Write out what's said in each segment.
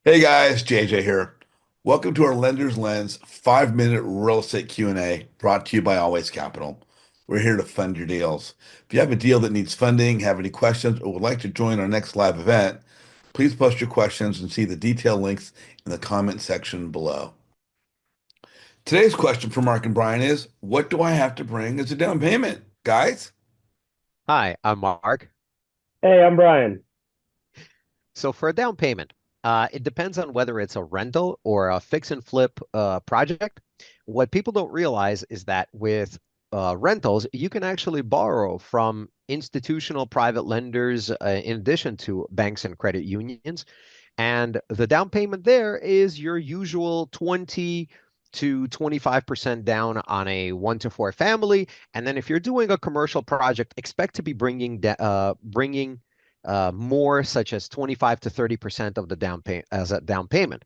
Hey guys, JJ here. Welcome to our Lender's Lens 5-minute real estate Q&A brought to you by Always Capital. We're here to fund your deals. If you have a deal that needs funding, have any questions, or would like to join our next live event, please post your questions and see the detailed links in the comment section below. Today's question for Mark and Brian is, what do I have to bring as a down payment? Guys? Hi, I'm Mark. Hey, I'm Brian. So for a down payment, it depends on whether it's a rental or a fix and flip project. What people don't realize is that with rentals, you can actually borrow from institutional private lenders in addition to banks and credit unions. And the down payment there is your usual 20 to 25% down on a 1 to 4 family. And then if you're doing a commercial project, expect to be bringing more, such as 25 to 30% of the down payment as a down payment.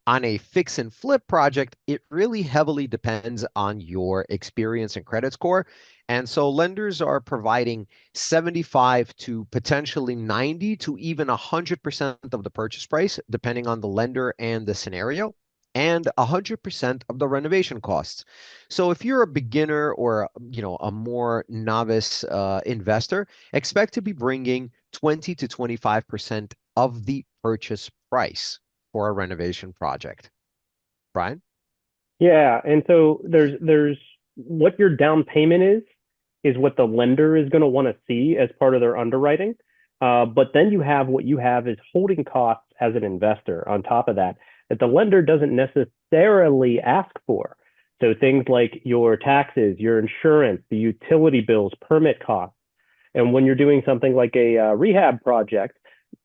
On a fix and flip project, it really heavily depends on your experience and credit score. And so lenders are providing 75 to potentially 90 to even 100% of the purchase price, depending on the lender and the scenario, and 100% of the renovation costs. So if you're a beginner or a more novice investor, expect to be bringing 20 to 25% of the purchase price for a renovation project. Brian? Yeah, and so there's what your down payment is what the lender is going to want to see as part of their underwriting. But then you have what you have is holding costs as an investor on top of that the lender doesn't necessarily ask for. So things like your taxes, your insurance, the utility bills, permit costs. And when you're doing something like a rehab project,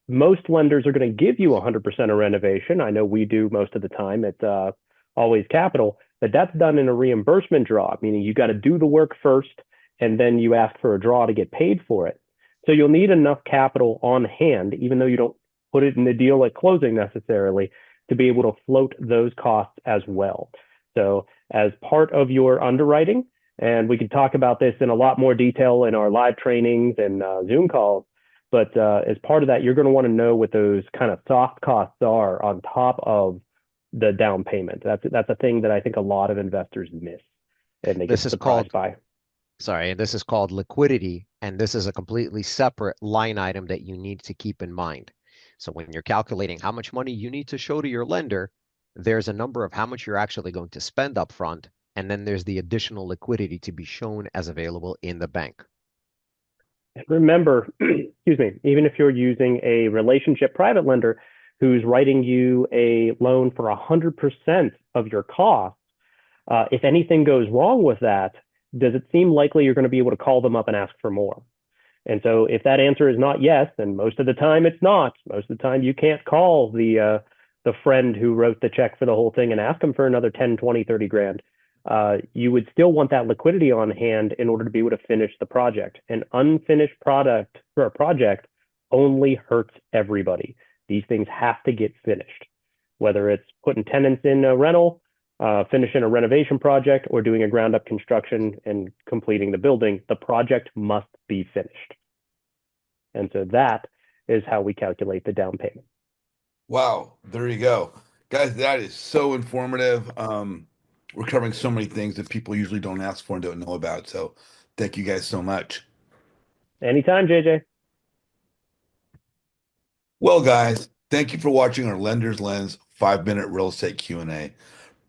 most lenders are going to give you 100% of renovation. I know we do most of the time at Always Capital, but that's done in a reimbursement draw, meaning you got to do the work first and then you ask for a draw to get paid for it. So you'll need enough capital on hand, even though you don't put it in the deal at closing necessarily, to be able to float those costs as well. So as part of your underwriting, and we can talk about this in a lot more detail in our live trainings and Zoom calls, but as part of that, you're going to want to know what those kind of soft costs are on top of the down payment. That's a thing that I think a lot of investors miss and they get This is surprised called, by. sorry, this is called liquidity, and this is a completely separate line item that you need to keep in mind. So when you're calculating how much money you need to show to your lender, there's a number of how much you're actually going to spend up front, and then there's the additional liquidity to be shown as available in the bank. And remember, excuse me, even if you're using a relationship private lender who's writing you a loan for 100% of your costs, if anything goes wrong with that, does it seem likely you're going to be able to call them up and ask for more? And so if that answer is not yes, and most of the time it's not, most of the time you can't call the friend who wrote the check for the whole thing and ask them for another 10, 20, 30 grand. You would still want that liquidity on hand in order to be able to finish the project. An unfinished product for a project only hurts everybody. These things have to get finished, whether it's putting tenants in a rental, finishing a renovation project, or doing a ground up construction and completing the building. The project must be finished. And so that is how we calculate the down payment. Wow, there you go. Guys, that is so informative. We're covering so many things that people usually don't ask for and don't know about. So thank you guys so much. Anytime, JJ. Well, guys, thank you for watching our Lender's Lens 5-minute real estate Q&A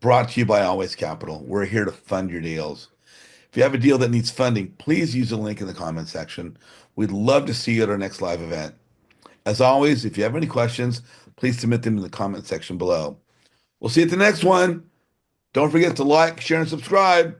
brought to you by Always Capital. We're here to fund your deals. If you have a deal that needs funding, please use the link in the comment section. We'd love to see you at our next live event. As always, if you have any questions, please submit them in the comment section below. We'll see you at the next one. Don't forget to like, share, and subscribe.